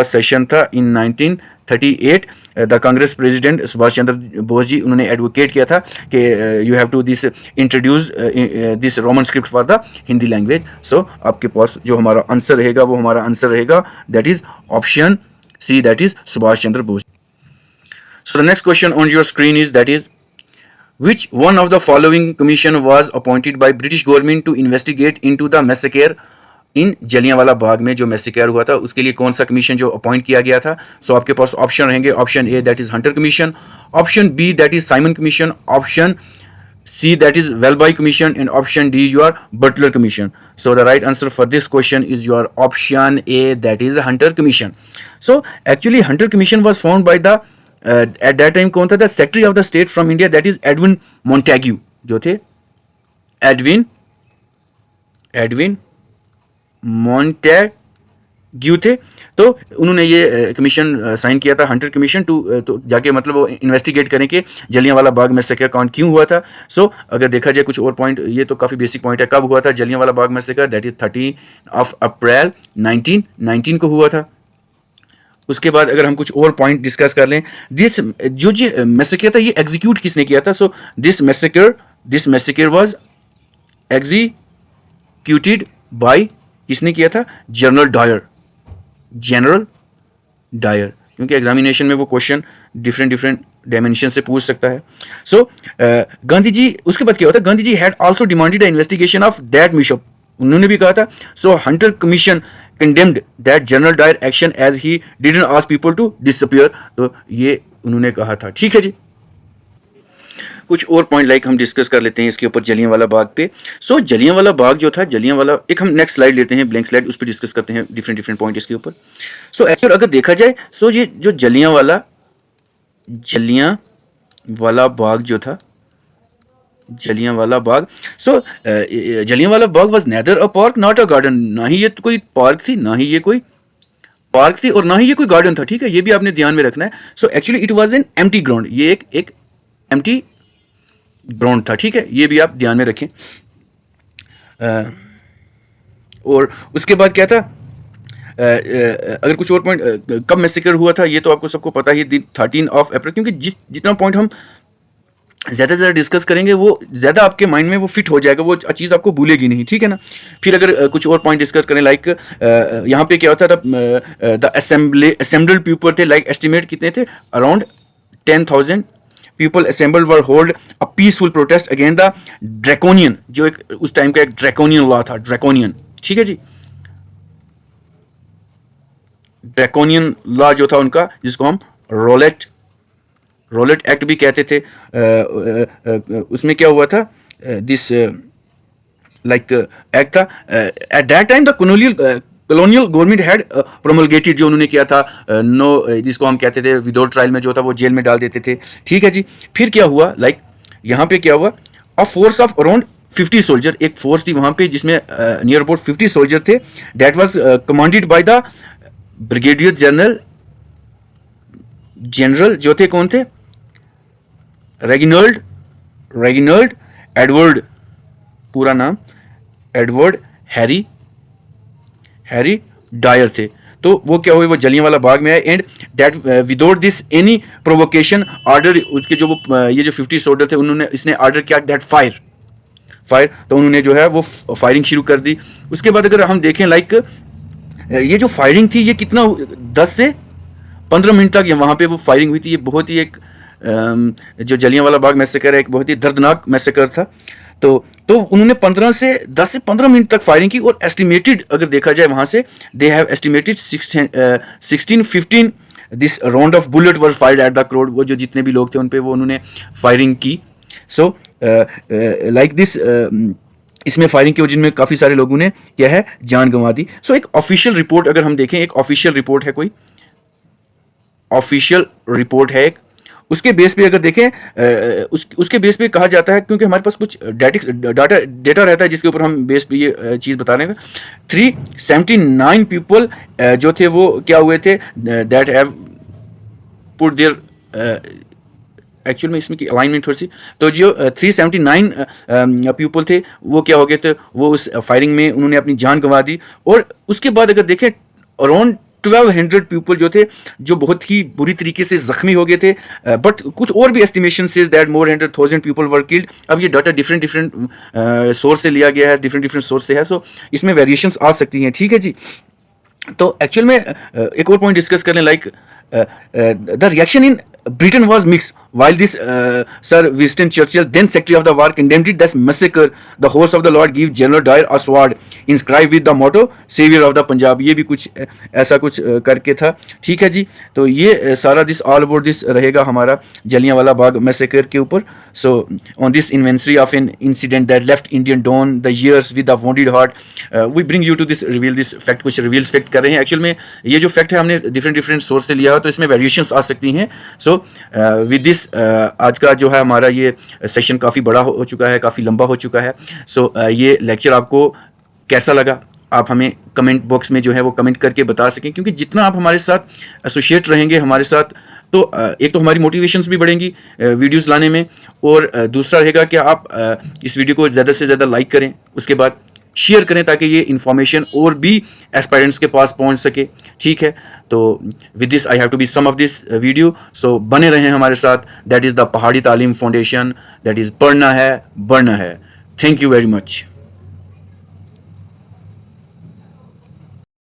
सेशन था in 1938 the Congress president Subhash Chandra Bose ji उन्होंने advocate किया था कि you have to this introduce this Roman script for the Hindi language. So आपके पास जो हमारा आंसर रहेगा that is option C, that is Subhash Chandra Bose. So the next question on your screen is that is which one of the following commission was appointed by British government to investigate into the massacre इन जलियांवाला बाग में जो massacre हुआ था उसके लिए कौन सा commission जो appoint किया गया था? सो आपके पास ऑप्शन रहेंगे, option A that is Hunter commission, option B that is Simon commission, option C that is Welby commission, and option D your Butler commission. So the right answer for this question is your option A, that is Hunter commission. So actually Hunter commission was found by the at that time कौन था? The secretary of the state from India, that is Edwin Montagu जो थे, Edwin Montagu थे। तो उन्होंने ये commission sign किया था, हंटर कमीशन, तो जाके मतलब वो इन्वेस्टिगेट करें कि जलियांवाला बाग मैसेकर काउंट क्यों हुआ था। सो अगर देखा जाए कुछ और पॉइंट, ये तो काफ़ी बेसिक पॉइंट है, कब हुआ था जलियांवाला बाग मैसेकर? दैट इज 13 अप्रैल 1919 को हुआ था। उसके बाद अगर हम कुछ और पॉइंट डिस्कस कर लें, दिस जो जी मैसेकर था ये एग्जीक्यूट किसने किया था? So this massacre was executed by, किसने किया था? जनरल डायर, क्योंकि एग्जामिनेशन में वो क्वेश्चन डिफरेंट डायमेंशन से पूछ सकता है। सो गांधी जी, उसके बाद क्या होता है? Gandhi ji had also demanded the investigation of that mishap, उन्होंने भी कहा था। So Hunter commission condemned that General Dyer action as he didn't ask people to disappear, तो ये उन्होंने कहा था। ठीक है जी। कुछ और पॉइंट लाइक हम डिस्कस कर लेते हैं इसके ऊपर जलियांवाला बाग पे। सो जलियांवाला बाग जो था, जलियांवाला, एक हम नेक्स्ट स्लाइड लेते हैं, ब्लैंक स्लाइड, उस पर डिस्कस करते हैं डिफरेंट डिफरेंट पॉइंट इसके ऊपर। सो एक्चुअल अगर देखा जाए, सो ये जो जलियांवाला बाग जो था, Jallianwala Bagh, so Jallianwala Bagh was neither a park not a garden, ना ही ये कोई पार्क थी, ना ही ये कोई पार्क थी, और ना ही ये कोई गार्डन था, ठीक है, ये भी आपने ध्यान में रखना है। So actually it was an empty ground, ये एक एम्प्टी ग्राउंड था, ठीक है, ये भी आप ध्यान में रखें। और उसके बाद क्या था, अगर कुछ और पॉइंट, कब मैसेकर हुआ था ये तो आपको सबको पता ही, 13 अप्रैल, क्योंकि जितना पॉइंट हम ज़्यादा से ज़्यादा डिस्कस करेंगे वो ज़्यादा आपके माइंड में वो फिट हो जाएगा, वो चीज़ आपको भूलेगी नहीं, ठीक है ना। फिर अगर कुछ और पॉइंट डिस्कस करें, लाइक यहाँ पे क्या होता था, द असेंबल्ड पीपल थे, लाइक एस्टिमेट कितने थे, around 10,000 people assembled were hold a peaceful protest against the draconian, जो एक उस टाइम का एक ड्रैकोनियन लॉ था, ड्रैकोनियन, ठीक है जी, ड्रैकोनियन लॉ जो था उनका, जिसको हम रोलेट एक्ट भी कहते थे। उसमें क्या हुआ था, दिस लाइक एक्ट था, at that time the colonial government had promulgated, जो उन्होंने किया था, नो, जिसको हम कहते थे विदाउट ट्रायल में जो था वो जेल में डाल देते थे, ठीक है जी। फिर क्या हुआ, लाइक यहाँ पे क्या हुआ, a force of around 50 soldier, एक फोर्स थी वहाँ पे जिसमें नियर अबाउट 50 सोल्जर थे, that was commanded by the brigadier general जो थे, कौन थे, रेगिनल्ड एडवर्ड, पूरा नाम एडवर्ड हैरी डायर थे। तो वो क्या हुए, वो जलियांवाला बाग में आए, and that without this any provocation order, उसके जो वो ये जो 50 सोल्जर थे, इसने ऑर्डर किया दैट फायर, तो उन्होंने जो है वो फायरिंग शुरू कर दी। उसके बाद अगर हम देखें, लाइक ये जो फायरिंग थी, ये कितना 10 से 15 मिनट तक वहाँ पे वो फायरिंग हुई थी। ये बहुत ही एक जो जलियांवाला बाग मैसेकर है, एक बहुत ही दर्दनाक मैसेकर था। तो उन्होंने 10 से 15 मिनट तक फायरिंग की, और एस्टिमेटेड अगर देखा जाए वहाँ से, they have estimated 16-15 this round of bullet were fired at the crowd, वो जो जितने भी लोग थे उन पे वो उन्होंने फायरिंग की। सो लाइक दिस, इसमें फायरिंग की वजह में काफ़ी सारे लोगों ने क्या है, जान गंवा दी। सो एक ऑफिशियल रिपोर्ट अगर हम देखें, एक ऑफिशियल रिपोर्ट है, कोई ऑफिशियल रिपोर्ट है एक, उसके बेस पे अगर देखें, उसके बेस पे कहा जाता है, क्योंकि हमारे पास कुछ डेटा रहता है जिसके ऊपर हम बेस पे ये चीज़ बता रहे हैं। 379 पीपल जो थे वो क्या हुए थे, that have put there, actual में इसमें की अलाइनमेंट थोड़ी सी, तो जो 379 पीपल थे वो क्या हो गए थे, वो उस फायरिंग में उन्होंने अपनी जान गंवा दी। और उसके बाद अगर देखें, अराउंड 1200 पीपल जो थे, जो बहुत ही बुरी तरीके से जख्मी हो गए थे, बट कुछ और भी estimation says that more than 1000 people were killed. अब ये डाटा डिफरेंट सोर्स से लिया गया है, डिफरेंट सोर्स से है, सो इसमें वेरिएशंस आ सकती हैं, ठीक है जी। तो एक्चुअल में एक और पॉइंट डिस्कस कर लें, like the reaction in Britain was mixed. While this Sir Winston Churchill, then Secretary of the War, condemned it as massacre, the host of the Lord gave General Dyer a sword inscribed with the motto "Savior of the Punjab." ये भी कुछ ऐसा कुछ करके था, ठीक है जी। तो ये सारा दिस ऑल अबाउट दिस रहेगा हमारा जलियांवाला बाग मैसेकर के ऊपर। So on this inventory of an incident that left Indian don the years with the wanted heart, we bring you to this reveal this fact. कुछ रिवील्स फैक्ट कर रहे हैं। Actual में ये जो फैक्ट है हमने डिफरेंट सोर्स से लिया है, तो इसमें वेरिएशंस आ सकती हैं। सो विद दिस आज का जो है हमारा ये सेशन काफ़ी बड़ा हो चुका है, काफ़ी लंबा हो चुका है। सो ये लेक्चर आपको कैसा लगा, आप हमें कमेंट बॉक्स में जो है वो कमेंट करके बता सकें, क्योंकि जितना आप हमारे साथ एसोसिएट रहेंगे हमारे साथ, तो एक तो हमारी मोटिवेशंस भी बढ़ेंगी वीडियोस लाने में, और दूसरा रहेगा कि आप इस वीडियो को ज़्यादा से ज़्यादा लाइक करें, उसके बाद शेयर करें, ताकि ये इन्फॉर्मेशन और भी एस्पायरेंट्स के पास पहुंच सके, ठीक है। तो with this I have to be some of this video, so बने रहें हमारे साथ। दैट इज़ द पहाड़ी तालीम फाउंडेशन, दैट इज़ पढ़ना है बढ़ना है। Thank you very much.